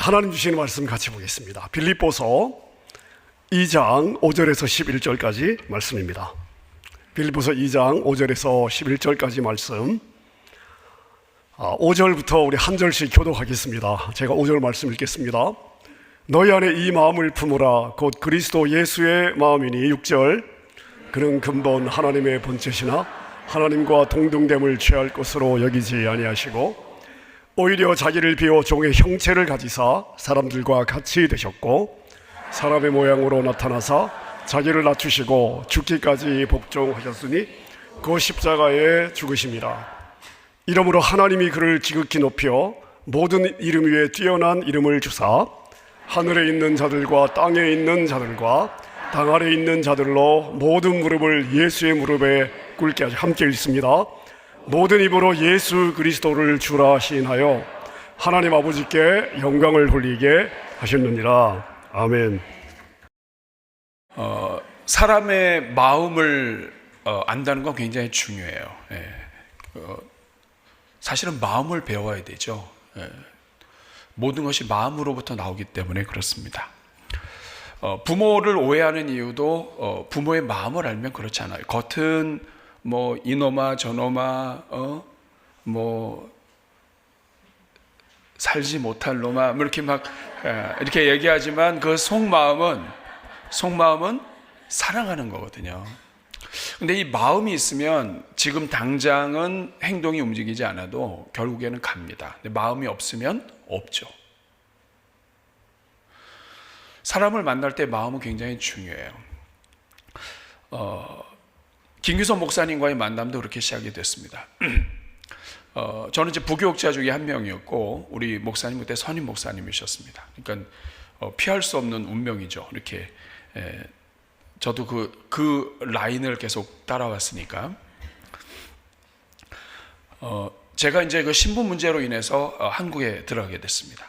하나님 주시는 말씀 같이 보겠습니다. 빌립보서 2장 5절에서 11절까지 말씀입니다. 빌립보서 2장 5절에서 11절까지 말씀. 5절부터 우리 한 절씩 교독하겠습니다. 제가 5절 말씀 읽겠습니다. 너희 안에 이 마음을 품으라. 곧 그리스도 예수의 마음이니. 6절 그는 근본 하나님의 본체시나 하나님과 동등됨을 취할 것으로 여기지 아니하시고 오히려 자기를 비워 종의 형체를 가지사 사람들과 같이 되셨고 사람의 모양으로 나타나사 자기를 낮추시고 죽기까지 복종하셨으니 그 십자가에 죽으심이라. 이러므로 하나님이 그를 지극히 높여 모든 이름 위에 뛰어난 이름을 주사 하늘에 있는 자들과 땅에 있는 자들과 땅 아래에 있는 자들로 모든 무릎을 예수의 무릎에 꿇게 하시. 함께 읽습니다. 모든 입으로 예수 그리스도를 주라 시인하여 하나님 아버지께 영광을 돌리게 하셨느니라. 아멘. 사람의 마음을 안다는 건 굉장히 중요해요. 사실은 마음을 배워야 되죠. 모든 것이 마음으로부터 나오기 때문에 그렇습니다. 부모를 오해하는 이유도 부모의 마음을 알면 그렇잖아요. 겉은 뭐 이놈아 저놈아 뭐 살지 못할 놈아 뭐 이렇게 막 이렇게 얘기하지만 그 속마음은 사랑하는 거거든요. 근데 이 마음이 있으면 지금 당장은 행동이 움직이지 않아도 결국에는 갑니다. 근데 마음이 없으면 없죠. 사람을 만날 때 마음은 굉장히 중요해요. 김규선 목사님과의 만남도 그렇게 시작이 됐습니다. 저는 이제 부교육자 중에 한 명이었고 우리 목사님 그때 선임 목사님이셨습니다. 그러니까 피할 수 없는 운명이죠. 이렇게 저도 그 라인을 계속 따라왔으니까 제가 이제 그 신분 문제로 인해서 한국에 들어가게 됐습니다.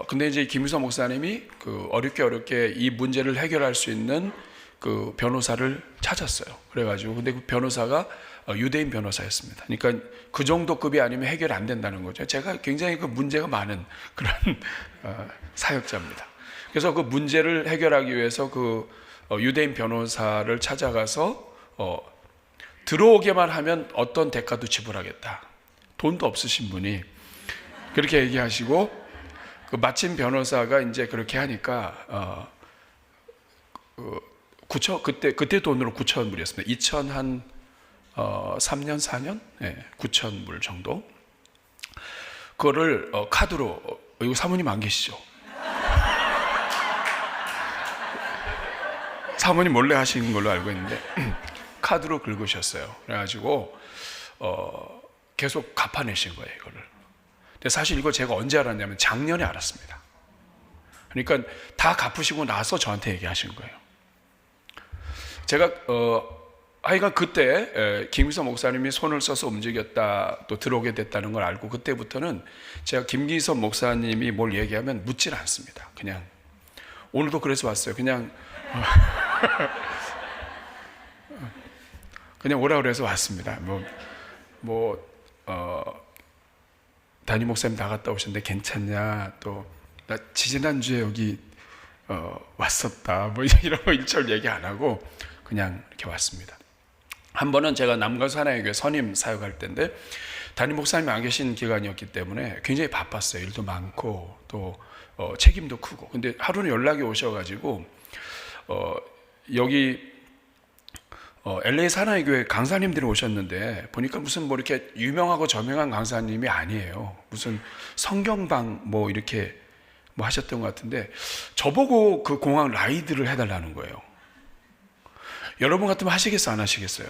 근데 이제 김유선 목사님이 그 어렵게 이 문제를 해결할 수 있는 그 변호사를 찾았어요. 그래가지고 근데 그 변호사가 유대인 변호사였습니다. 그러니까 그 정도 급이 아니면 해결 안 된다는 거죠. 제가 굉장히 그 문제가 많은 그런 사역자입니다. 그래서 그 문제를 해결하기 위해서 그 유대인 변호사를 찾아가서 들어오게만 하면 어떤 대가도 지불하겠다. 돈도 없으신 분이 그렇게 얘기하시고 그 마침 변호사가 이제 그렇게 하니까 9천 그때 돈으로 9천 불이었습니다. 2003년 4년 9천 불 정도. 그거를 카드로 이거 사모님 안 계시죠? 사모님 몰래 하신 걸로 알고 있는데 카드로 긁으셨어요. 그래가지고 계속 갚아내신 거예요, 이거를. 근데 사실 이거 제가 언제 알았냐면 작년에 알았습니다. 그러니까 다 갚으시고 나서 저한테 얘기하신 거예요. 제가 하여간 그때 김기선 목사님이 손을 써서 움직였다 또 들어오게 됐다는 걸 알고 그때부터는 제가 김기선 목사님이 뭘 얘기하면 묻질 않습니다. 그냥 오늘도 그래서 왔어요. 그냥 오라 그래서 왔습니다. 담임 목사님 나갔다 오셨는데 괜찮냐? 또 나 지지난주에 여기 왔었다. 뭐 이런 거 일절 얘기 안 하고 그냥 이렇게 왔습니다. 한 번은 제가 남가수 하나의교회 선임 사역할 때인데 담임 목사님이 안 계신 기간이었기 때문에 굉장히 바빴어요. 일도 많고 또 책임도 크고. 근데 하루는 연락이 오셔가지고 여기 LA 사나이교회 강사님들이 오셨는데 보니까 무슨 뭐 이렇게 유명하고 저명한 강사님이 아니에요. 무슨 성경방 뭐 이렇게 뭐 하셨던 것 같은데 저보고 그 공항 라이드를 해달라는 거예요. 여러분 같으면 하시겠어요, 안 하시겠어요?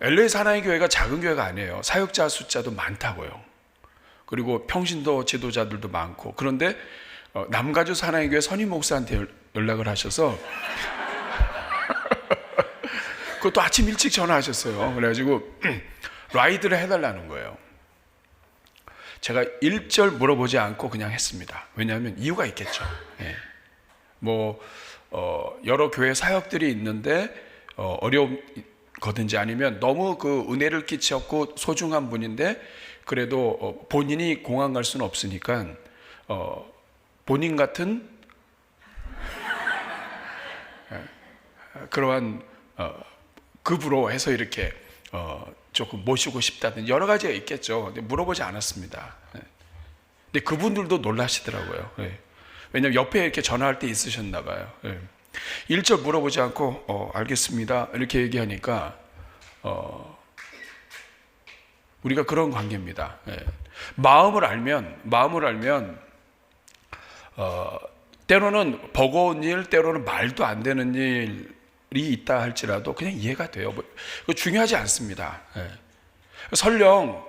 LA 사나이교회가 작은 교회가 아니에요. 사역자 숫자도 많다고요. 그리고 평신도 지도자들도 많고. 그런데 남가주 사나이교회 선임 목사한테 연락을 하셔서 그것도 아침 일찍 전화하셨어요. 그래가지고 라이드를 해달라는 거예요. 제가 일절 물어보지 않고 그냥 했습니다. 왜냐하면 이유가 있겠죠. 여러 교회 사역들이 있는데 어려움 거든지 아니면 너무 그 은혜를 끼쳤고 소중한 분인데 그래도 본인이 공항 갈 수는 없으니까 본인 같은 그러한 급으로 해서 이렇게 조금 모시고 싶다든 여러 가지가 있겠죠. 근데 물어보지 않았습니다. 근데 그분들도 놀라시더라고요. 왜냐하면 옆에 이렇게 전화할 때 있으셨나 봐요. 1절 물어보지 않고 알겠습니다 이렇게 얘기하니까 우리가 그런 관계입니다. 마음을 알면 때로는 버거운 일, 때로는 말도 안 되는 일이 있다 할지라도 그냥 이해가 돼요. 중요하지 않습니다. 설령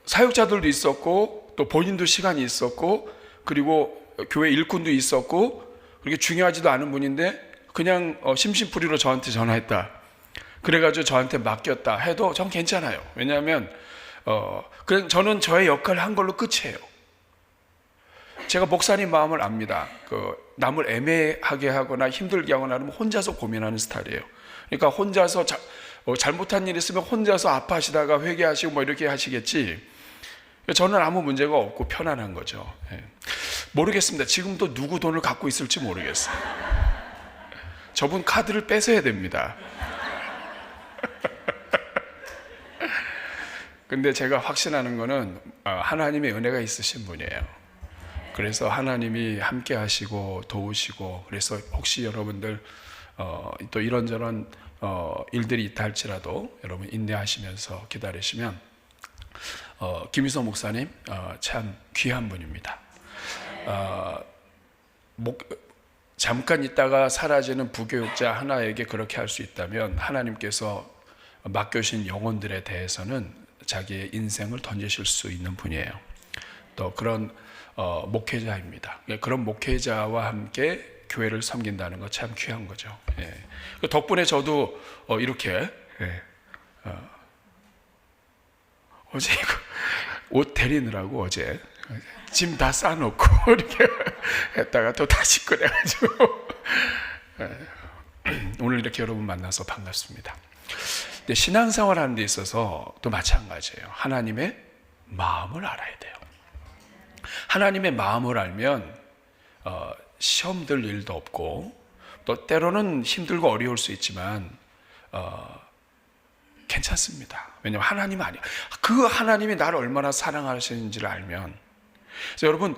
사역자들도 있었고 또 본인도 시간이 있었고 그리고 교회 일꾼도 있었고 그렇게 중요하지도 않은 분인데 그냥 심심풀이로 저한테 전화했다. 그래가지고 저한테 맡겼다 해도 전 괜찮아요. 왜냐하면 그냥 저는 저의 역할을 한 걸로 끝이에요. 제가 목사님 마음을 압니다. 남을 애매하게 하거나 힘들게 하거나 하면 혼자서 고민하는 스타일이에요. 그러니까 혼자서 잘못한 일 있으면 혼자서 아파하시다가 회개하시고 뭐 이렇게 하시겠지. 저는 아무 문제가 없고 편안한 거죠. 모르겠습니다. 지금도 누구 돈을 갖고 있을지 모르겠어요. 저분 카드를 뺏어야 됩니다. 근데 제가 확신하는 거는 하나님의 은혜가 있으신 분이에요. 그래서 하나님이 함께 하시고 도우시고 그래서 혹시 여러분들 또 이런저런 일들이 있다 할지라도 여러분 인내하시면서 기다리시면 김희서 목사님 참 귀한 분입니다. 잠깐 있다가 사라지는 부교육자 하나에게 그렇게 할 수 있다면 하나님께서 맡겨주신 영혼들에 대해서는 자기의 인생을 던지실 수 있는 분이에요. 또 그런 목회자입니다. 그런 목회자와 함께 교회를 섬긴다는 거 참 귀한 거죠. 덕분에 저도 이렇게 어제 옷 데리느라고 어제 짐 다 싸놓고 이렇게 했다가 또 다시 꺼내가지고 오늘 이렇게 여러분 만나서 반갑습니다. 근데 신앙생활 하는 데 있어서 또 마찬가지예요. 하나님의 마음을 알아야 돼요. 하나님의 마음을 알면 시험 들 일도 없고 또 때로는 힘들고 어려울 수 있지만 괜찮습니다. 왜냐하면 하나님은 아니에요. 그 하나님이 나를 얼마나 사랑하시는지를 알면. 그래서 여러분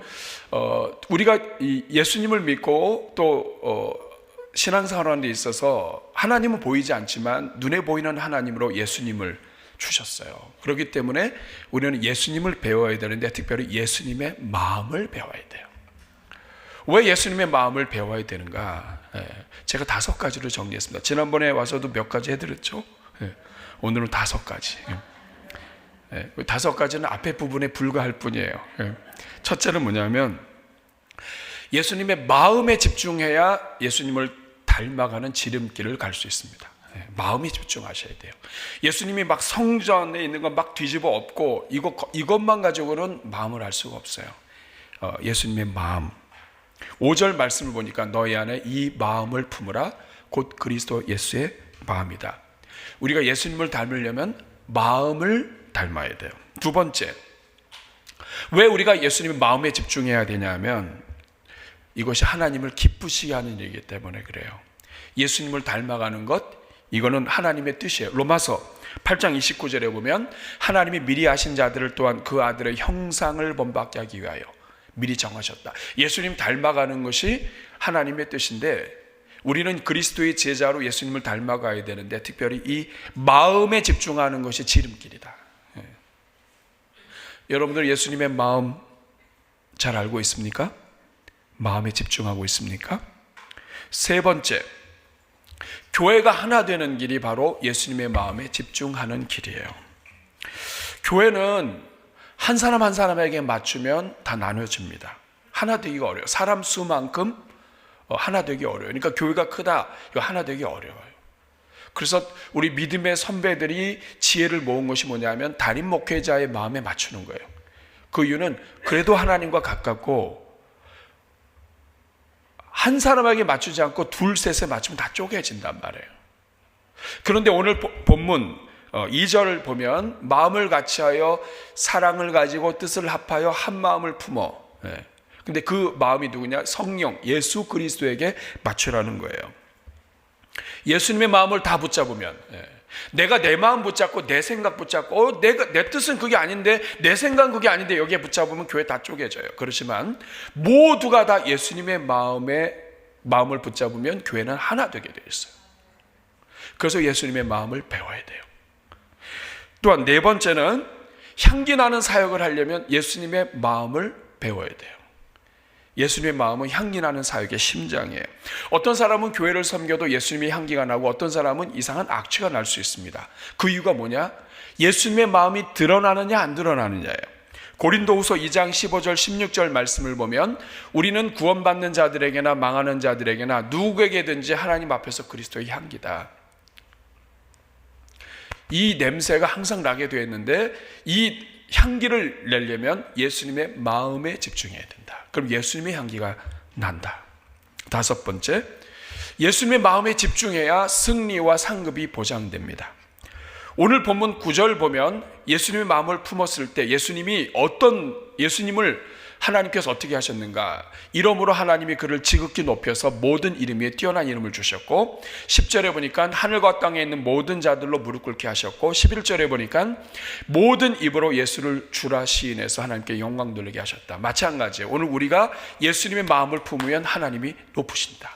우리가 예수님을 믿고 또 신앙생활하는 데 있어서 하나님은 보이지 않지만 눈에 보이는 하나님으로 예수님을 주셨어요. 그렇기 때문에 우리는 예수님을 배워야 되는데 특별히 예수님의 마음을 배워야 돼요. 왜 예수님의 마음을 배워야 되는가? 제가 5가지로 정리했습니다. 지난번에 와서도 몇 가지 해드렸죠. 오늘은 5가지. 5가지는 앞에 부분에 불과할 뿐이에요. 첫째는 뭐냐면 예수님의 마음에 집중해야 예수님을 닮아가는 지름길을 갈 수 있습니다. 마음에 집중하셔야 돼요. 예수님이 막 성전에 있는 건 막 뒤집어 엎고 이것만 가지고는 마음을 알 수가 없어요. 예수님의 마음. 5절 말씀을 보니까 너희 안에 이 마음을 품으라 곧 그리스도 예수의 마음이다. 우리가 예수님을 닮으려면 마음을 닮아야 돼요. 두 번째, 왜 우리가 예수님의 마음에 집중해야 되냐면 이것이 하나님을 기쁘시게 하는 일이기 때문에 그래요. 예수님을 닮아가는 것, 이거는 하나님의 뜻이에요. 로마서 8장 29절에 보면 하나님이 미리 아신 자들을 또한 그 아들의 형상을 본받게 하기 위하여 미리 정하셨다. 예수님 닮아가는 것이 하나님의 뜻인데 우리는 그리스도의 제자로 예수님을 닮아가야 되는데 특별히 이 마음에 집중하는 것이 지름길이다. 여러분들 예수님의 마음 잘 알고 있습니까? 마음에 집중하고 있습니까? 세 번째, 교회가 하나 되는 길이 바로 예수님의 마음에 집중하는 길이에요. 교회는 한 사람 한 사람에게 맞추면 다 나눠집니다. 하나 되기가 어려워요. 사람 수만큼 하나 되기 어려워요. 그러니까 교회가 크다, 이거 하나 되기 어려워요. 그래서 우리 믿음의 선배들이 지혜를 모은 것이 뭐냐면 담임 목회자의 마음에 맞추는 거예요. 그 이유는 그래도 하나님과 가깝고 한 사람에게 맞추지 않고 둘, 셋에 맞추면 다 쪼개진단 말이에요. 그런데 오늘 본문 2절을 보면 마음을 같이하여 사랑을 가지고 뜻을 합하여 한 마음을 품어. 근데 그 마음이 누구냐? 성령 예수 그리스도에게 맞추라는 거예요. 예수님의 마음을 다 붙잡으면, 내가 내 마음 붙잡고 내 생각 붙잡고 내 뜻은 그게 아닌데 내 생각은 그게 아닌데 여기에 붙잡으면 교회 다 쪼개져요. 그렇지만 모두가 다 예수님의 마음을 붙잡으면 교회는 하나 되게 되어 있어요. 그래서 예수님의 마음을 배워야 돼요. 또한 네 번째는 향기 나는 사역을 하려면 예수님의 마음을 배워야 돼요. 예수님의 마음은 향기 나는 사역의 심장이에요. 어떤 사람은 교회를 섬겨도 예수님의 향기가 나고 어떤 사람은 이상한 악취가 날 수 있습니다. 그 이유가 뭐냐? 예수님의 마음이 드러나느냐 안 드러나느냐예요. 고린도후서 2장 15절 16절 말씀을 보면 우리는 구원받는 자들에게나 망하는 자들에게나 누구에게든지 하나님 앞에서 그리스도의 향기다. 이 냄새가 항상 나게 되어 있는데 이 향기를 내려면 예수님의 마음에 집중해야 된다. 그럼 예수님의 향기가 난다. 다섯 번째, 예수님의 마음에 집중해야 승리와 상급이 보장됩니다. 오늘 본문 9절 보면 예수님의 마음을 품었을 때 예수님을 하나님께서 어떻게 하셨는가? 이름으로 하나님이 그를 지극히 높여서 모든 이름 위에 뛰어난 이름을 주셨고 10절에 보니까 하늘과 땅에 있는 모든 자들로 무릎 꿇게 하셨고 11절에 보니까 모든 입으로 예수를 주라 시인해서 하나님께 영광 돌리게 하셨다. 마찬가지예요. 오늘 우리가 예수님의 마음을 품으면 하나님이 높으신다.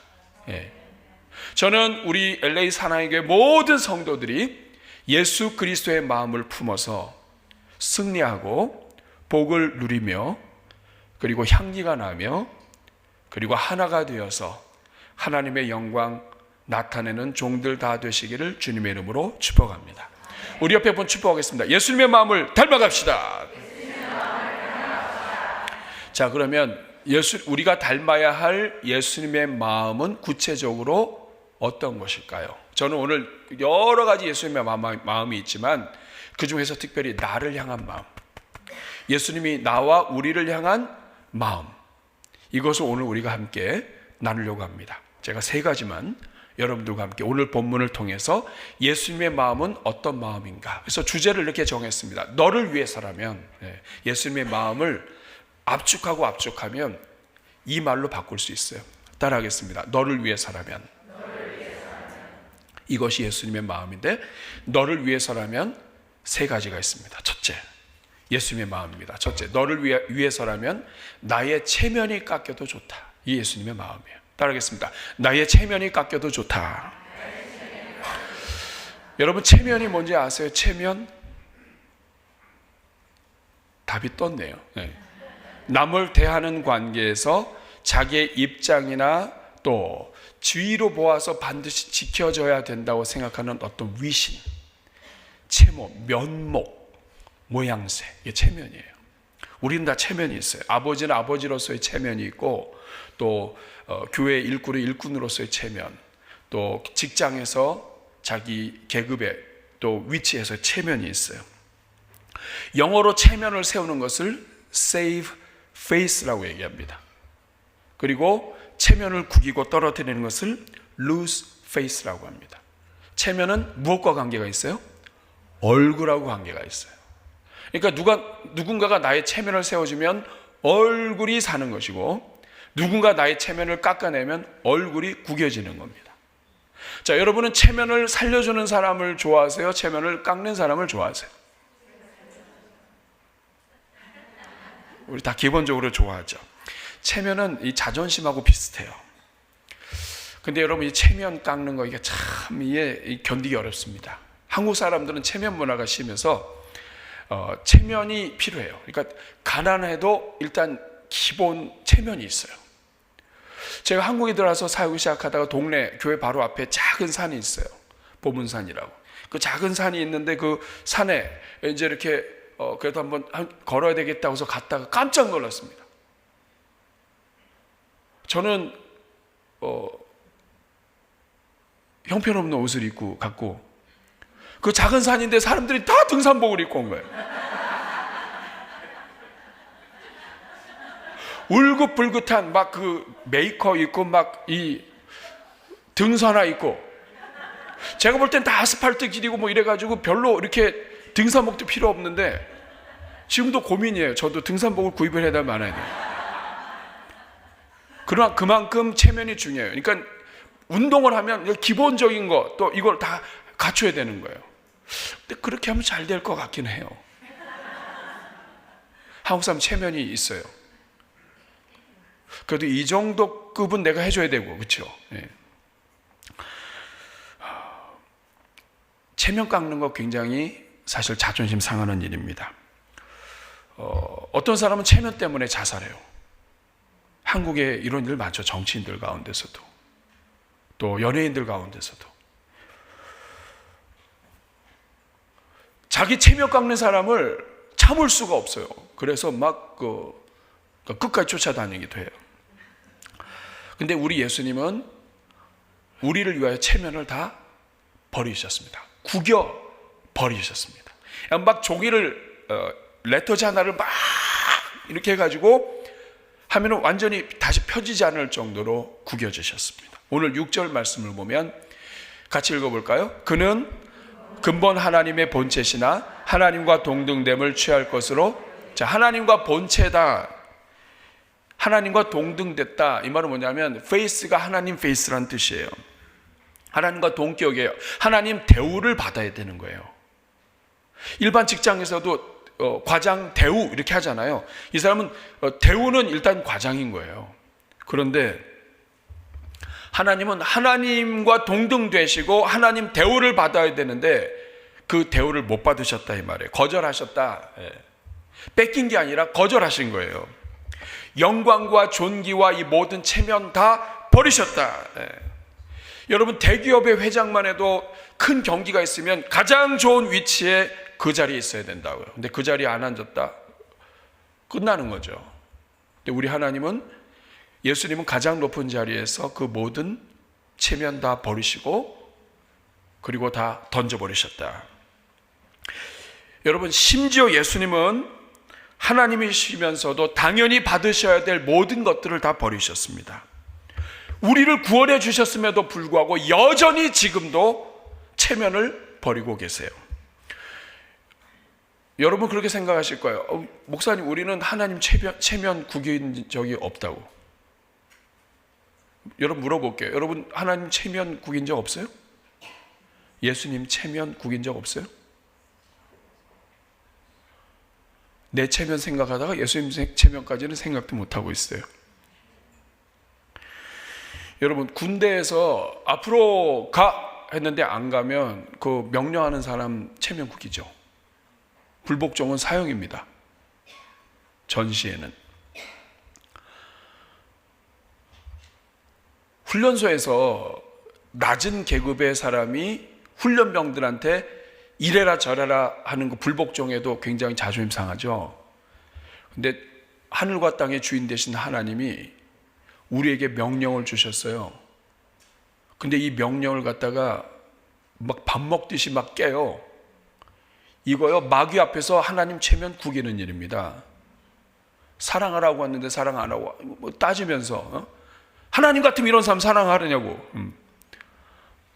저는 우리 LA 사랑의교회 모든 성도들이 예수 그리스도의 마음을 품어서 승리하고 복을 누리며 그리고 향기가 나며 그리고 하나가 되어서 하나님의 영광 나타내는 종들 다 되시기를 주님의 이름으로 축복합니다. 우리 옆에 분 축복하겠습니다. 예수님의 마음을 닮아갑시다. 자, 그러면 우리가 닮아야 할 예수님의 마음은 구체적으로 어떤 것일까요? 저는 오늘 여러 가지 예수님의 마음이 있지만 그 중에서 특별히 나를 향한 마음, 예수님이 나와 우리를 향한 마음, 이것을 오늘 우리가 함께 나누려고 합니다. 제가 세 가지만 여러분들과 함께 오늘 본문을 통해서 예수님의 마음은 어떤 마음인가, 그래서 주제를 이렇게 정했습니다. 너를 위해서라면. 예수님의 마음을 압축하면 이 말로 바꿀 수 있어요. 따라하겠습니다. 너를 위해서라면. 이것이 예수님의 마음인데 너를 위해서라면 세 가지가 있습니다. 첫째, 예수님의 마음입니다. 첫째, 너를 위해서라면 나의 체면이 깎여도 좋다. 이 예수님의 마음이에요. 따라하겠습니다. 나의 체면이 깎여도 좋다. 여러분, 체면이 뭔지 아세요? 체면? 답이 떴네요. 남을 대하는 관계에서 자기의 입장이나 또 주위로 보아서 반드시 지켜져야 된다고 생각하는 어떤 위신, 체모, 면목, 모양새, 이게 체면이에요. 우리는 다 체면이 있어요. 아버지는 아버지로서의 체면이 있고 또 교회 일꾼은 일꾼으로서의 체면, 또 직장에서 자기 계급에 또 위치에서 체면이 있어요. 영어로 체면을 세우는 것을 save face라고 얘기합니다. 그리고 체면을 구기고 떨어뜨리는 것을 lose face라고 합니다. 체면은 무엇과 관계가 있어요? 얼굴하고 관계가 있어요. 그러니까 누군가가 나의 체면을 세워주면 얼굴이 사는 것이고 누군가 나의 체면을 깎아내면 얼굴이 구겨지는 겁니다. 자, 여러분은 체면을 살려주는 사람을 좋아하세요? 체면을 깎는 사람을 좋아하세요? 우리 다 기본적으로 좋아하죠. 체면은 이 자존심하고 비슷해요. 근데 여러분, 이 체면 깎는 거 이게 참 견디기 어렵습니다. 한국 사람들은 체면 문화가 심해서 체면이 필요해요. 그러니까 가난해도 일단 기본 체면이 있어요. 제가 한국에 들어와서 사역을 시작하다가 동네 교회 바로 앞에 작은 산이 있어요. 보문산이라고. 그 작은 산이 있는데 그 산에 이제 이렇게 그래도 한번 걸어야 되겠다고 해서 갔다가 깜짝 놀랐습니다. 저는 형편없는 옷을 입고 갔고 그 작은 산인데 사람들이 다 등산복을 입고 온 거예요. 울긋불긋한 막 그 메이커 입고 막 이 등산화 입고 제가 볼 땐 다 아스팔트 길이고 뭐 이래가지고 별로 이렇게 등산복도 필요 없는데 지금도 고민이에요. 저도 등산복을 구입을 해야 말아야 돼요. 그러나 그만큼 체면이 중요해요. 그러니까 운동을 하면 기본적인 거 또 이걸 다 갖춰야 되는 거예요. 근데 그렇게 하면 잘 될 것 같긴 해요. 한국 사람 체면이 있어요. 그래도 이 정도 급은 내가 해줘야 되고, 그렇죠? 예. 체면 깎는 거 굉장히 사실 자존심 상하는 일입니다. 어떤 사람은 체면 때문에 자살해요. 한국에 이런 일 많죠. 정치인들 가운데서도 또 연예인들 가운데서도. 자기 체면 깎는 사람을 참을 수가 없어요. 그래서 막 끝까지 쫓아다니기도 해요. 근데 우리 예수님은 우리를 위하여 체면을 다 버리셨습니다. 구겨 버리셨습니다. 막 종이를 레터지 하나를 막 이렇게 해가지고 하면 완전히 다시 펴지지 않을 정도로 구겨지셨습니다. 오늘 6절 말씀을 보면 같이 읽어볼까요? 그는 근본 하나님의 본체시나 하나님과 동등됨을 취할 것으로. 자, 하나님과 본체다, 하나님과 동등됐다, 이 말은 뭐냐면 페이스가 하나님 페이스란 뜻이에요. 하나님과 동격이에요. 하나님 대우를 받아야 되는 거예요. 일반 직장에서도 과장 대우 이렇게 하잖아요. 이 사람은 대우는 일단 과장인 거예요. 그런데 하나님은 하나님과 동등되시고 하나님 대우를 받아야 되는데 그 대우를 못 받으셨다 이 말이에요. 거절하셨다. 뺏긴 게 아니라 거절하신 거예요. 영광과 존귀와 이 모든 체면 다 버리셨다. 여러분, 대기업의 회장만 해도 큰 경기가 있으면 가장 좋은 위치에 그 자리에 있어야 된다고요. 근데 그 자리에 안 앉았다? 끝나는 거죠. 근데 우리 하나님은, 예수님은 가장 높은 자리에서 그 모든 체면 다 버리시고 그리고 다 던져버리셨다. 여러분, 심지어 예수님은 하나님이시면서도 당연히 받으셔야 될 모든 것들을 다 버리셨습니다. 우리를 구원해 주셨음에도 불구하고 여전히 지금도 체면을 버리고 계세요. 여러분 그렇게 생각하실 거예요. 목사님, 우리는 하나님 체면 구긴 적이 없다고. 여러분 물어볼게요. 여러분 하나님 체면 구긴 적 없어요? 예수님 체면 구긴 적 없어요? 내 체면 생각하다가 예수님 체면까지는 생각도 못하고 있어요. 여러분, 군대에서 앞으로 가 했는데 안 가면 그 명령하는 사람 체면 구기죠. 불복종은 사형입니다. 전시에는. 훈련소에서 낮은 계급의 사람이 훈련병들한테 이래라 저래라 하는 거 불복종에도 굉장히 자존심 상하죠. 근데 하늘과 땅의 주인 되신 하나님이 우리에게 명령을 주셨어요. 근데 이 명령을 갖다가 막 밥 먹듯이 막 깨요. 이거요, 마귀 앞에서 하나님 체면 구기는 일입니다. 사랑하라고 했는데 사랑 안 하고 뭐 따지면서 하나님 같으면 이런 사람 사랑하느냐고.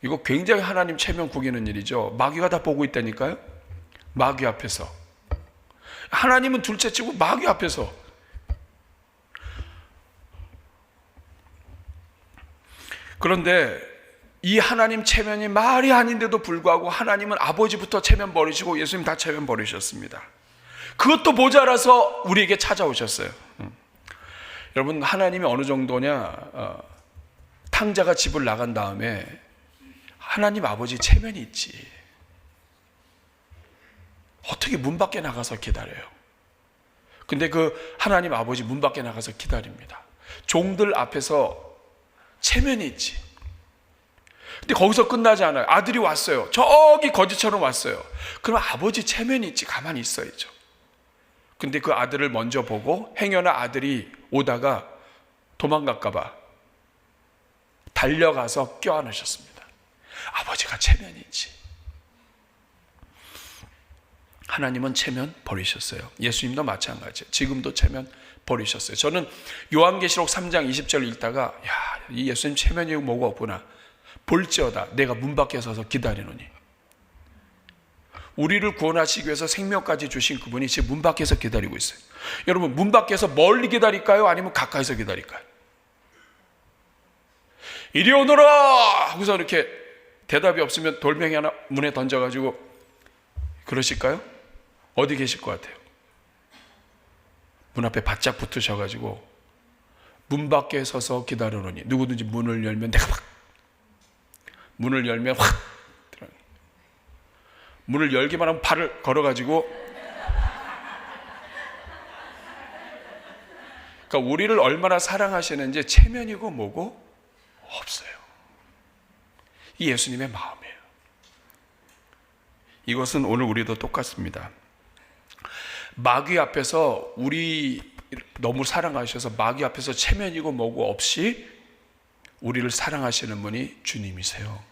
이거 굉장히 하나님 체면 구기는 일이죠. 마귀가 다 보고 있다니까요. 마귀 앞에서. 하나님은 둘째치고 마귀 앞에서. 그런데 이 하나님 체면이 말이 아닌데도 불구하고 하나님은 아버지부터 체면 버리시고 예수님 다 체면 버리셨습니다. 그것도 모자라서 우리에게 찾아오셨어요. 여러분, 하나님이 어느 정도냐, 탕자가 집을 나간 다음에 하나님 아버지 체면이 있지. 어떻게 문 밖에 나가서 기다려요? 근데 그 하나님 아버지 문 밖에 나가서 기다립니다. 종들 앞에서 체면이 있지. 근데 거기서 끝나지 않아요. 아들이 왔어요. 저기 거지처럼 왔어요. 그럼 아버지 체면이 있지. 가만히 있어야죠. 근데 그 아들을 먼저 보고 행여나 아들이 오다가 도망갈까 봐 달려가서 껴안으셨습니다. 아버지가 체면이 있지. 하나님은 체면 버리셨어요. 예수님도 마찬가지예요. 지금도 체면 버리셨어요. 저는 요한계시록 3장 20절 읽다가 이 예수님 체면이 뭐가 없구나. 볼지어다 내가 문 밖에 서서 기다리노니. 우리를 구원하시기 위해서 생명까지 주신 그분이 지금 문 밖에서 기다리고 있어요. 여러분, 문 밖에서 멀리 기다릴까요? 아니면 가까이서 기다릴까요? 이리 오너라 하고서 이렇게 대답이 없으면 돌멩이 하나 문에 던져가지고 그러실까요? 어디 계실 것 같아요? 문 앞에 바짝 붙으셔가지고 문 밖에 서서 기다리노니. 누구든지 문을 열면 내가 막 문을 열면 확 들어요. 문을 열기만 하면 발을 걸어가지고. 그러니까 우리를 얼마나 사랑하시는지 체면이고 뭐고 없어요. 이 예수님의 마음이에요. 이것은 오늘 우리도 똑같습니다. 마귀 앞에서 우리 너무 사랑하셔서 마귀 앞에서 체면이고 뭐고 없이 우리를 사랑하시는 분이 주님이세요.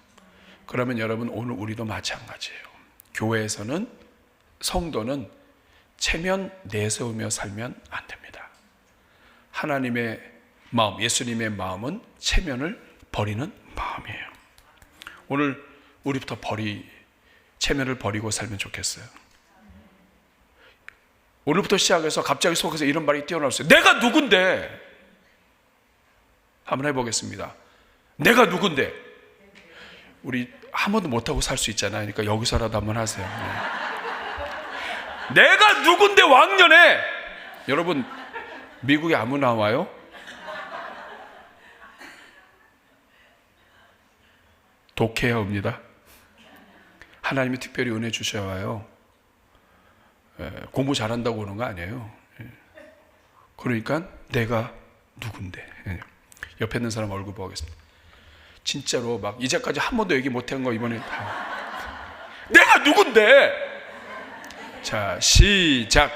그러면 여러분, 오늘 우리도 마찬가지예요. 교회에서는, 성도는 체면 내세우며 살면 안 됩니다. 하나님의 마음, 예수님의 마음은 체면을 버리는 마음이에요. 오늘 우리부터 체면을 버리고 살면 좋겠어요. 오늘부터 시작해서 갑자기 속에서 이런 말이 뛰어나왔어요. 내가 누군데? 한번 해보겠습니다. 내가 누군데? 우리 한 번도 못하고 살 수 있잖아요. 그러니까 여기서라도 한번 하세요. 네. 내가 누군데 왕년에? 여러분, 미국에 아무나 와요? 독해야 옵니다. 하나님이 특별히 은혜 주셔야 와요. 공부 잘한다고 오는 거 아니에요. 그러니까 내가 누군데. 옆에 있는 사람 얼굴 보겠습니다. 진짜로 막 이제까지 한 번도 얘기 못한 거 이번에 다. 내가 누군데. 자, 시작.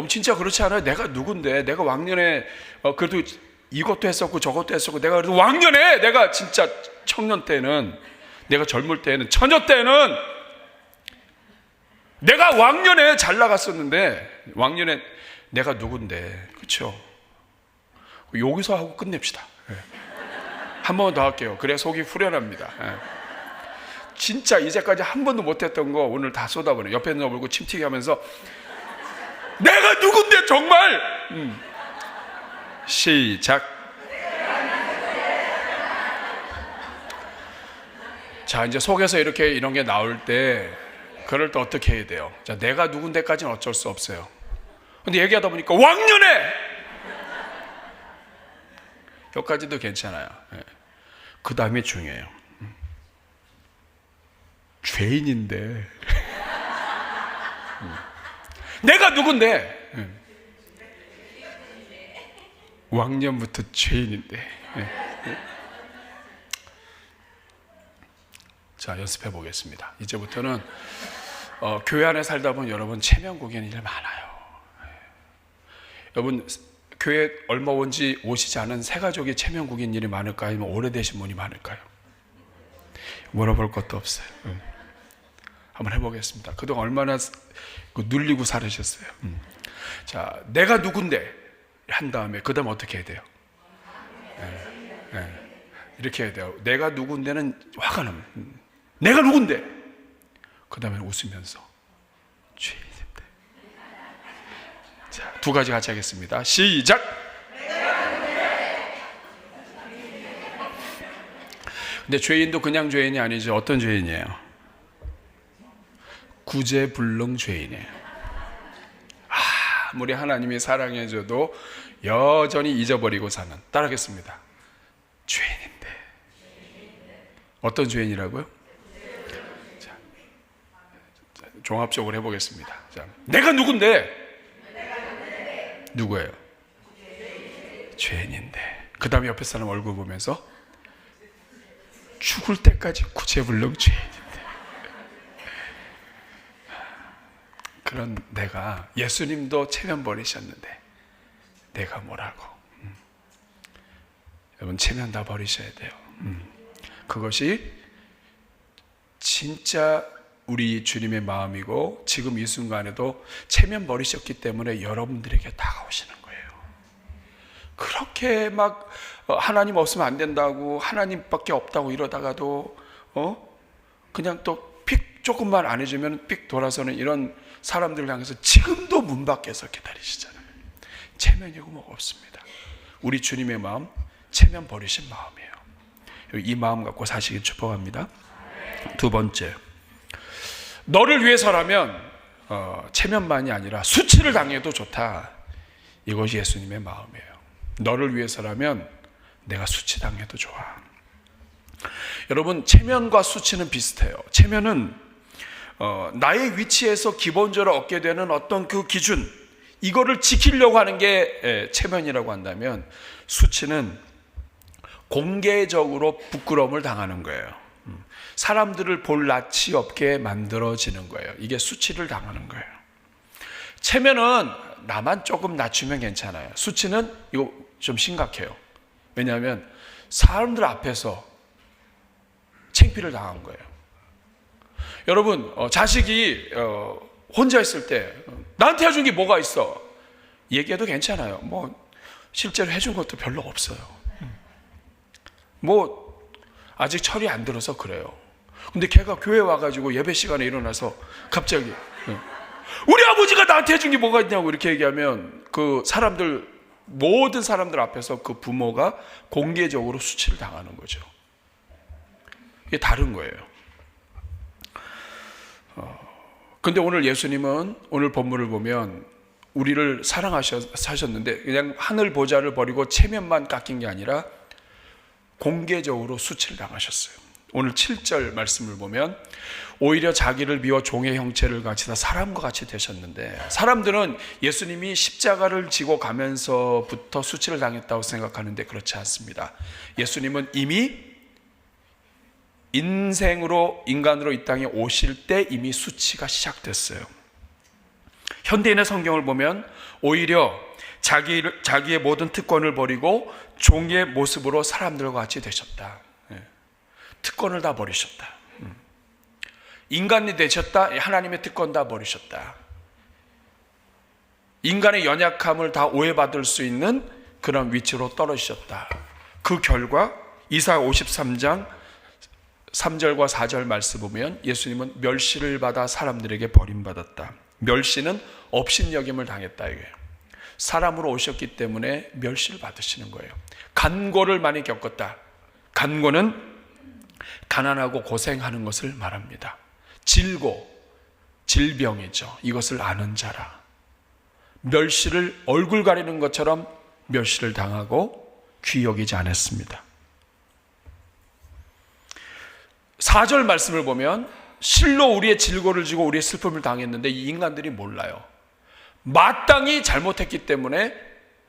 진짜 그렇지 않아요? 내가 누군데. 내가 왕년에 그래도 이것도 했었고 저것도 했었고, 내가 그래도 왕년에, 내가 진짜 청년 때는, 내가 젊을 때는, 처녀 때는 내가 왕년에 잘 나갔었는데, 왕년에 내가 누군데. 그렇죠? 여기서 하고 끝냅시다. 한 번 더 할게요. 그래야 속이 후련합니다. 진짜 이제까지 한 번도 못했던 거 오늘 다 쏟아버려요. 옆에 있는 거 보고 침튀기 하면서 내가 누군데 정말. 시작. 자, 이제 속에서 이렇게 이런 게 나올 때, 그럴 때 어떻게 해야 돼요? 자, 내가 누군데까지는 어쩔 수 없어요. 근데 얘기하다 보니까 왕년에, 여기까지도 괜찮아요. 그 다음에 중요해요. 죄인인데. 내가 누군데? 왕년부터 죄인인데. 자, 연습해 보겠습니다. 이제부터는 교회 안에 살다 보면 여러분 체면 구기는 일 많아요. 여러분, 교회 얼마 온지 오시지 않은 새 가족이 체면 구긴 일이 많을까요? 아니면 오래되신 분이 많을까요? 물어볼 것도 없어요. 한번 해보겠습니다. 그동안 얼마나 눌리고 살으셨어요. 자, 내가 누군데 한 다음에 그 다음 어떻게 해야 돼요? 이렇게 해야 돼요. 내가 누군데는 화가 나면, 내가 누군데? 그 다음에 웃으면서 죄인인데. 자, 두 가지 같이 하겠습니다. 시작. 근데 죄인도 그냥 죄인이 아니죠. 어떤 죄인이에요? 구제불능 죄인이에요. 아무리 하나님이 사랑해줘도 여전히 잊어버리고 사는. 따라하겠습니다. 죄인인데. 어떤 죄인이라고요? 자, 종합적으로 해보겠습니다. 자, 내가 누군데? 누구예요? 죄인인데. 그 다음에 옆에 사람 얼굴 보면서 죽을 때까지 구제불능 죄인인데. 그런 내가, 예수님도 체면 버리셨는데 내가 뭐라고. 여러분, 체면 다 버리셔야 돼요. 그것이 진짜 우리 주님의 마음이고, 지금 이 순간에도 체면 버리셨기 때문에 여러분들에게 다가오시는 거예요. 그렇게 막 하나님 없으면 안 된다고, 하나님밖에 없다고 이러다가도 그냥 또 픽 조금만 안 해주면 삑 돌아서는 이런 사람들을 향해서 지금도 문 밖에서 기다리시잖아요. 체면이고 뭐가 없습니다. 우리 주님의 마음, 체면 버리신 마음이에요. 이 마음 갖고 사시길 축복합니다. 두 번째, 너를 위해서라면 체면만이 아니라 수치를 당해도 좋다. 이것이 예수님의 마음이에요. 너를 위해서라면 내가 수치 당해도 좋아. 여러분, 체면과 수치는 비슷해요. 체면은 나의 위치에서 기본적으로 얻게 되는 어떤 그 기준, 이거를 지키려고 하는 게 체면이라고 한다면, 수치는 공개적으로 부끄러움을 당하는 거예요. 사람들을 볼 낯이 없게 만들어지는 거예요. 이게 수치를 당하는 거예요. 체면은 나만 조금 낮추면 괜찮아요. 수치는 이거 좀 심각해요. 왜냐하면 사람들 앞에서 창피를 당한 거예요. 여러분, 자식이 혼자 있을 때 나한테 해준 게 뭐가 있어? 얘기해도 괜찮아요. 뭐 실제로 해준 것도 별로 없어요. 뭐 아직 철이 안 들어서 그래요. 근데 걔가 교회 와가지고 예배 시간에 일어나서 갑자기 우리 아버지가 나한테 해준 게 뭐가 있냐고 이렇게 얘기하면, 그 사람들, 모든 사람들 앞에서 그 부모가 공개적으로 수치를 당하는 거죠. 이게 다른 거예요. 근데 오늘 예수님은, 오늘 본문을 보면 우리를 사랑하셨는데 그냥 하늘 보좌를 버리고 체면만 깎인 게 아니라 공개적으로 수치를 당하셨어요. 오늘 7절 말씀을 보면 오히려 자기를 비워 종의 형체를 가지다 사람과 같이 되셨는데, 사람들은 예수님이 십자가를 지고 가면서부터 수치를 당했다고 생각하는데 그렇지 않습니다. 예수님은 이미 인간으로 이 땅에 오실 때 이미 수치가 시작됐어요. 현대인의 성경을 보면 오히려 자기의 모든 특권을 버리고 종의 모습으로 사람들과 같이 되셨다. 특권을 다 버리셨다. 인간이 되셨다. 하나님의 특권 다 버리셨다. 인간의 연약함을 다 오해받을 수 있는 그런 위치로 떨어지셨다. 그 결과 이사야 53장 3절과 4절 말씀 보면 예수님은 멸시를 받아 사람들에게 버림받았다. 멸시는 업신여김을 당했다 이거예요. 사람으로 오셨기 때문에 멸시를 받으시는 거예요. 간고를 많이 겪었다. 간고는 가난하고 고생하는 것을 말합니다. 질병이죠. 이것을 아는 자라. 멸시를 얼굴 가리는 것처럼 멸시를 당하고 귀히 여기지 않았습니다. 4절 말씀을 보면 실로 우리의 질고를 지고 우리의 슬픔을 당했는데 이 인간들이 몰라요. 마땅히 잘못했기 때문에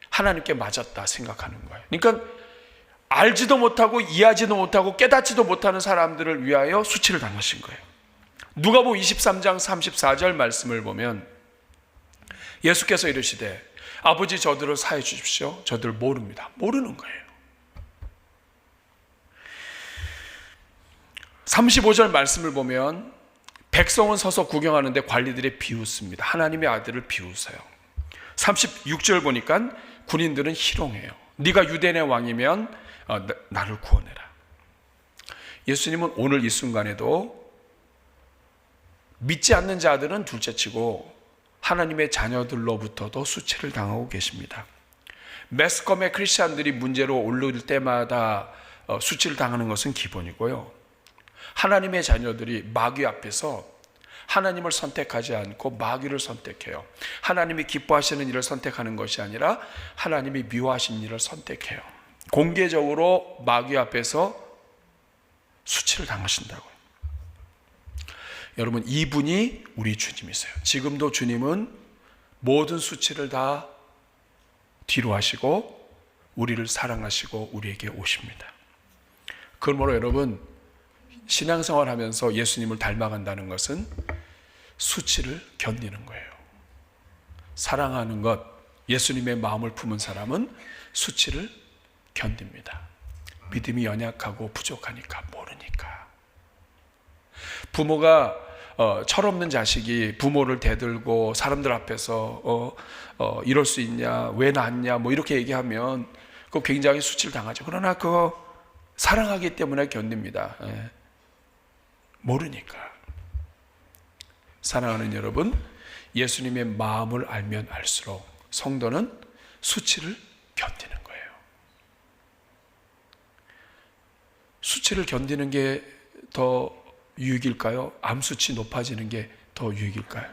하나님께 맞았다 생각하는 거예요. 그러니까 알지도 못하고 이해하지도 못하고 깨닫지도 못하는 사람들을 위하여 수치를 당하신 거예요. 누가복음 23장 34절 말씀을 보면 예수께서 이르시되 아버지 저들을 사해 주십시오. 저들 모릅니다. 모르는 거예요. 35절 말씀을 보면 백성은 서서 구경하는데 관리들이 비웃습니다. 하나님의 아들을 비웃어요. 36절 보니까 군인들은 희롱해요. 네가 유대인의 왕이면 나를 구원해라. 예수님은 오늘 이 순간에도 믿지 않는 자들은 둘째치고 하나님의 자녀들로부터도 수치를 당하고 계십니다. 매스컴의 크리스찬들이 문제로 올릴 때마다 수치를 당하는 것은 기본이고요. 하나님의 자녀들이 마귀 앞에서 하나님을 선택하지 않고 마귀를 선택해요. 하나님이 기뻐하시는 일을 선택하는 것이 아니라 하나님이 미워하시는 일을 선택해요. 공개적으로 마귀 앞에서 수치를 당하신다고요. 여러분, 이분이 우리 주님이세요. 지금도 주님은 모든 수치를 다 뒤로 하시고 우리를 사랑하시고 우리에게 오십니다. 그러므로 여러분, 신앙생활 하면서 예수님을 닮아간다는 것은 수치를 견디는 거예요. 사랑하는 것, 예수님의 마음을 품은 사람은 수치를 견딥니다. 믿음이 연약하고 부족하니까 모르니까. 부모가 철없는 자식이 부모를 대들고 사람들 앞에서 이럴 수 있냐, 왜 낳았냐, 뭐 이렇게 얘기하면 그 굉장히 수치를 당하죠. 그러나 그거 사랑하기 때문에 견딥니다. 모르니까. 사랑하는 여러분, 예수님의 마음을 알면 알수록 성도는 수치를 견디는 거예요. 수치를 견디는 게 더 유익일까요? 암 수치 높아지는 게 더 유익일까요?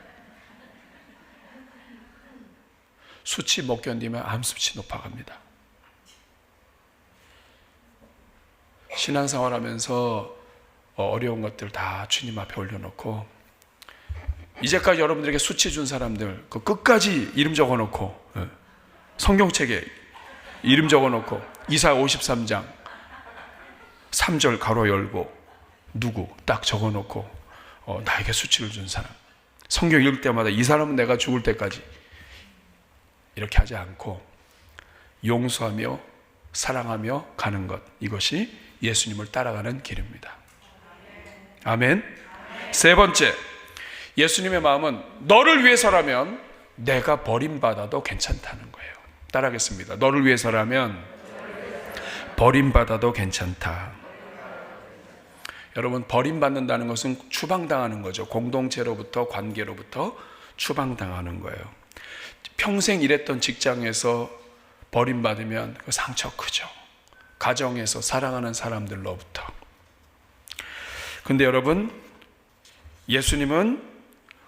수치 못 견디면 암 수치 높아갑니다. 신앙생활 하면서 어려운 것들 다 주님 앞에 올려놓고, 이제까지 여러분들에게 수치 준 사람들 그 끝까지 이름 적어놓고, 성경책에 이름 적어놓고, 이사야 53장 3절 가로 열고 누구 딱 적어놓고, 나에게 수치를 준 사람, 성경 읽을 때마다 이 사람은 내가 죽을 때까지, 이렇게 하지 않고 용서하며 사랑하며 가는 것, 이것이 예수님을 따라가는 길입니다. 아멘. 세 번째, 예수님의 마음은 너를 위해서라면 내가 버림받아도 괜찮다는 거예요. 따라하겠습니다. 너를 위해서라면 버림받아도 괜찮다. 여러분, 버림받는다는 것은 추방당하는 거죠. 공동체로부터, 관계로부터 추방당하는 거예요. 평생 일했던 직장에서 버림받으면 그 상처 크죠. 가정에서 사랑하는 사람들로부터. 근데 여러분, 예수님은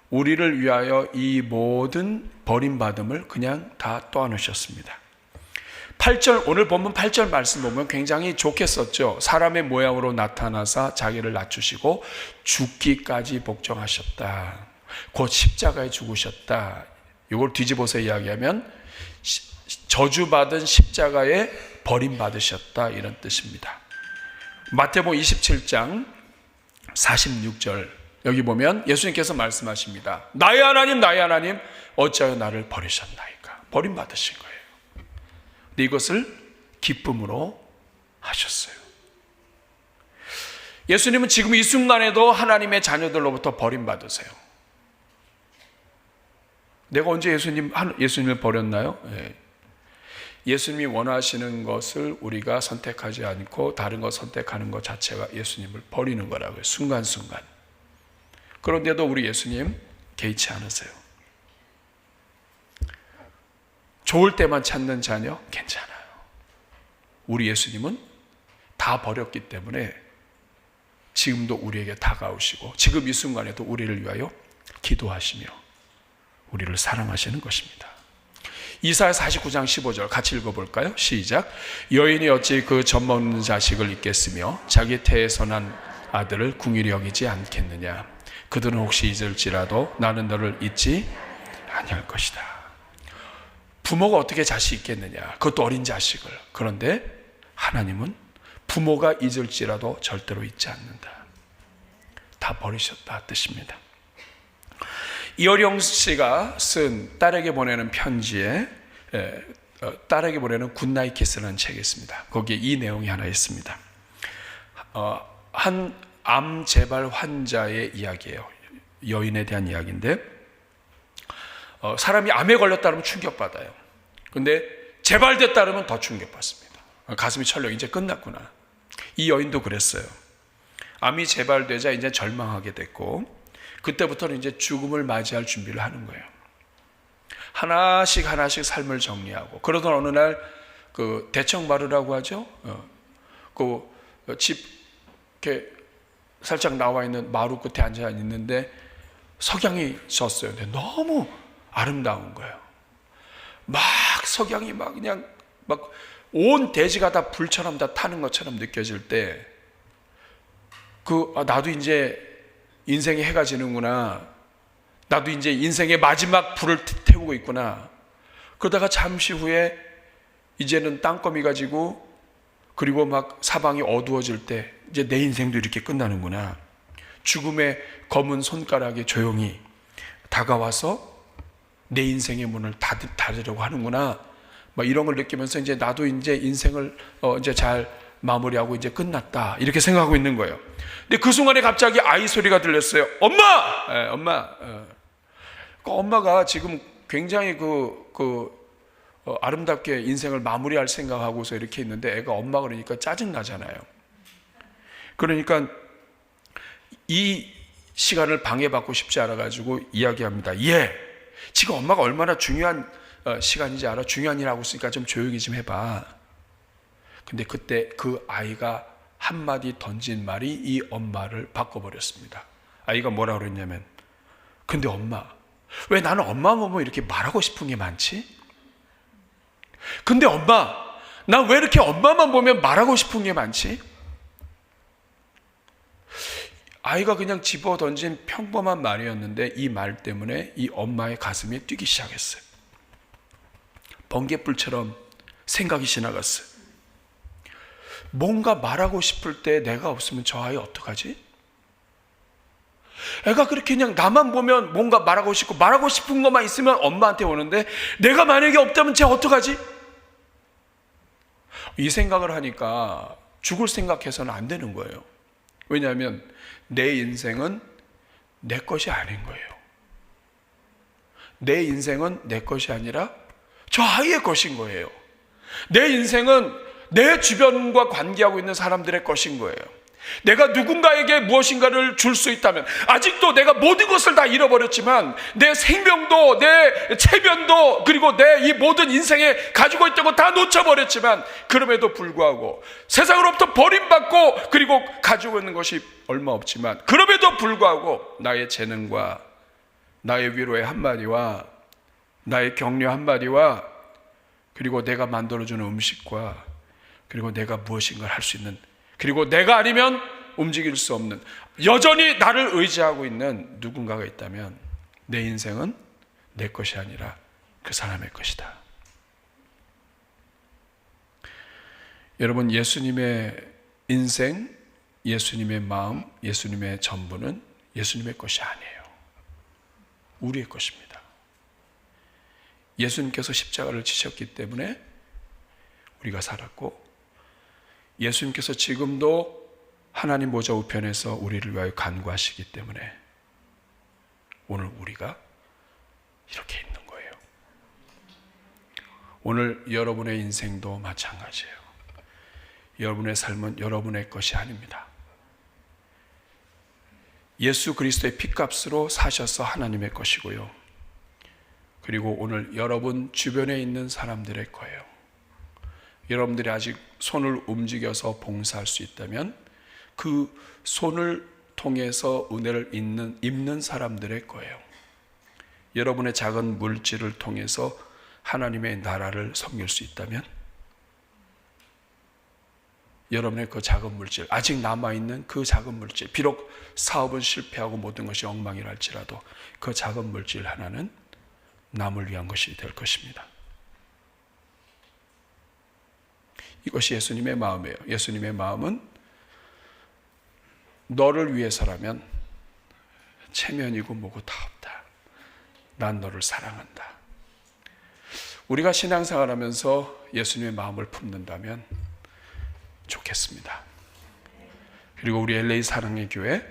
우리를 위하여 이 모든 버림받음을 그냥 다 떠안으셨습니다. 8절, 오늘 본문 8절 말씀 보면 굉장히 좋게 썼죠. 사람의 모양으로 나타나사 자기를 낮추시고 죽기까지 복종하셨다. 곧 십자가에 죽으셨다. 이걸 뒤집어서 이야기하면 저주받은 십자가에 버림받으셨다, 이런 뜻입니다. 마태복음 27장 46절, 여기 보면 예수님께서 말씀하십니다. 나의 하나님, 나의 하나님, 어찌하여 나를 버리셨나이까. 버림받으신 거예요. 근데 이것을 기쁨으로 하셨어요. 예수님은 지금 이 순간에도 하나님의 자녀들로부터 버림받으세요. 내가 언제 예수님을 버렸나요? 네. 예수님이 원하시는 것을 우리가 선택하지 않고 다른 것 선택하는 것 자체가 예수님을 버리는 거라고요. 순간순간. 그런데도 우리 예수님 개의치 않으세요. 좋을 때만 찾는 자녀 괜찮아요. 우리 예수님은 다 버렸기 때문에 지금도 우리에게 다가오시고 지금 이 순간에도 우리를 위하여 기도하시며 우리를 사랑하시는 것입니다. 이사야 49장 15절 같이 읽어볼까요? 시작. 여인이 어찌 그 젖먹는 자식을 잊겠으며 자기 태에서 난 아들을 궁일이 여기지 않겠느냐. 그들은 혹시 잊을지라도 나는 너를 잊지 아니할 것이다. 부모가 어떻게 자식 잊겠느냐, 그것도 어린 자식을. 그런데 하나님은 부모가 잊을지라도 절대로 잊지 않는다. 다 버리셨다 뜻입니다. 이어령 씨가 쓴 딸에게 보내는 편지에 딸에게 보내는 굿나잇 키스라는 책이 있습니다. 거기에 이 내용이 하나 있습니다. 한 암 재발 환자의 이야기예요. 여인에 대한 이야기인데, 사람이 암에 걸렸다 그러면 충격받아요. 근데 재발됐다 그러면 더 충격받습니다. 가슴이 철렁, 이제 끝났구나. 이 여인도 그랬어요. 암이 재발되자 이제 절망하게 됐고, 그때부터는 이제 죽음을 맞이할 준비를 하는 거예요. 하나씩 하나씩 삶을 정리하고, 그러던 어느 날 그 대청마루라고 하죠. 그 집 이렇게 살짝 나와 있는 마루 끝에 앉아 있는데 석양이 졌어요. 근데 너무 아름다운 거예요. 막 석양이 막 그냥 막 온 대지가 다 불처럼 다 타는 것처럼 느껴질 때, 나도 이제 인생의 해가 지는구나. 나도 이제 인생의 마지막 불을 태우고 있구나. 그러다가 잠시 후에 이제는 땅거미가 지고, 그리고 막 사방이 어두워질 때 이제 내 인생도 이렇게 끝나는구나. 죽음의 검은 손가락이 조용히 다가와서 내 인생의 문을 닫으려고 하는구나. 막 이런 걸 느끼면서 이제 나도 이제 인생을 이제 잘 마무리하고 이제 끝났다 이렇게 생각하고 있는 거예요. 근데 그 순간에 갑자기 아이 소리가 들렸어요. 엄마! 네, 엄마. 엄마가 지금 굉장히 아름답게 인생을 마무리할 생각하고서 이렇게 있는데 애가 엄마 그러니까 짜증 나잖아요. 그러니까 이 시간을 방해받고 싶지 않아 가지고 이야기합니다. 지금 엄마가 얼마나 중요한 시간인지 알아? 중요한 일 하고 있으니까 좀 조용히 좀 해봐. 근데 그때 그 아이가 한마디 던진 말이 이 엄마를 바꿔버렸습니다. 아이가 뭐라 그랬냐면, 근데 엄마, 왜 나는 엄마만 보면 이렇게 말하고 싶은 게 많지? 근데 엄마, 난 왜 이렇게 엄마만 보면 말하고 싶은 게 많지? 아이가 그냥 집어 던진 평범한 말이었는데 이 말 때문에 이 엄마의 가슴이 뛰기 시작했어요. 번개불처럼 생각이 지나갔어요. 뭔가 말하고 싶을 때 내가 없으면 저 아이 어떡하지? 애가 그렇게 그냥 나만 보면 뭔가 말하고 싶고 말하고 싶은 것만 있으면 엄마한테 오는데 내가 만약에 없다면 쟤 어떡하지? 이 생각을 하니까 죽을 생각해서는 안 되는 거예요. 왜냐하면 내 인생은 내 것이 아닌 거예요. 내 인생은 내 것이 아니라 저 아이의 것인 거예요. 내 인생은 내 주변과 관계하고 있는 사람들의 것인 거예요. 내가 누군가에게 무엇인가를 줄 수 있다면, 아직도 내가 모든 것을 다 잃어버렸지만 내 생명도 내 체면도 그리고 내 이 모든 인생에 가지고 있던 거 다 놓쳐버렸지만 그럼에도 불구하고 세상으로부터 버림받고 그리고 가지고 있는 것이 얼마 없지만 그럼에도 불구하고 나의 재능과 나의 위로의 한마디와 나의 격려 한마디와 그리고 내가 만들어주는 음식과 그리고 내가 무엇인가를 할 수 있는, 그리고 내가 아니면 움직일 수 없는, 여전히 나를 의지하고 있는 누군가가 있다면 내 인생은 내 것이 아니라 그 사람의 것이다. 여러분, 예수님의 인생, 예수님의 마음, 예수님의 전부는 예수님의 것이 아니에요. 우리의 것입니다. 예수님께서 십자가를 지셨기 때문에 우리가 살았고, 예수님께서 지금도 하나님 보좌 우편에서 우리를 위하여 간구하시기 때문에 오늘 우리가 이렇게 있는 거예요. 오늘 여러분의 인생도 마찬가지예요. 여러분의 삶은 여러분의 것이 아닙니다. 예수 그리스도의 핏값으로 사셔서 하나님의 것이고요. 그리고 오늘 여러분 주변에 있는 사람들의 거예요. 여러분들이 아직 손을 움직여서 봉사할 수 있다면 그 손을 통해서 은혜를 입는 사람들의 거예요. 여러분의 작은 물질을 통해서 하나님의 나라를 섬길 수 있다면 여러분의 그 작은 물질, 아직 남아있는 그 작은 물질, 비록 사업은 실패하고 모든 것이 엉망이라 할지라도 그 작은 물질 하나는 남을 위한 것이 될 것입니다. 이것이 예수님의 마음이에요. 예수님의 마음은 너를 위해서라면 체면이고 뭐고 다 없다. 난 너를 사랑한다. 우리가 신앙생활하면서 예수님의 마음을 품는다면 좋겠습니다. 그리고 우리 LA 사랑의 교회,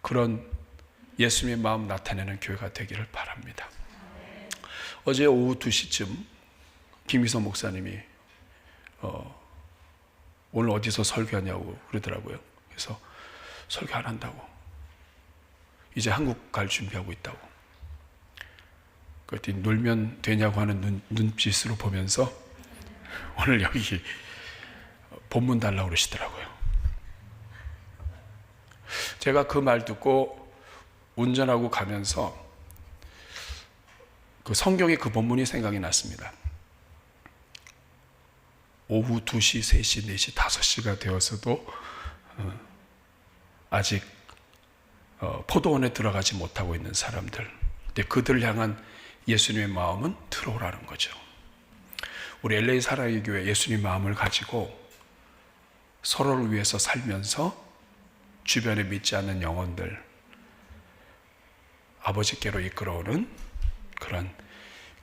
그런 예수님의 마음 나타내는 교회가 되기를 바랍니다. 어제 오후 2시쯤 김희선 목사님이 오늘 어디서 설교하냐고 그러더라고요. 그래서 설교 안 한다고, 이제 한국 갈 준비하고 있다고. 그랬더니 놀면 되냐고 하는 눈빛으로 보면서 오늘 여기 본문 달라고 그러시더라고요. 제가 그 말 듣고 운전하고 가면서 그 성경의 그 본문이 생각이 났습니다. 오후 2시, 3시, 4시, 5시가 되어서도 아직 포도원에 들어가지 못하고 있는 사람들, 근데 그들을 향한 예수님의 마음은 들어오라는 거죠. 우리 LA 사랑의 교회 예수님 마음을 가지고 서로를 위해서 살면서 주변에 믿지 않는 영혼들 아버지께로 이끌어오는 그런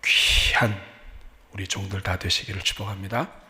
귀한 우리 종들 다 되시기를 축복합니다.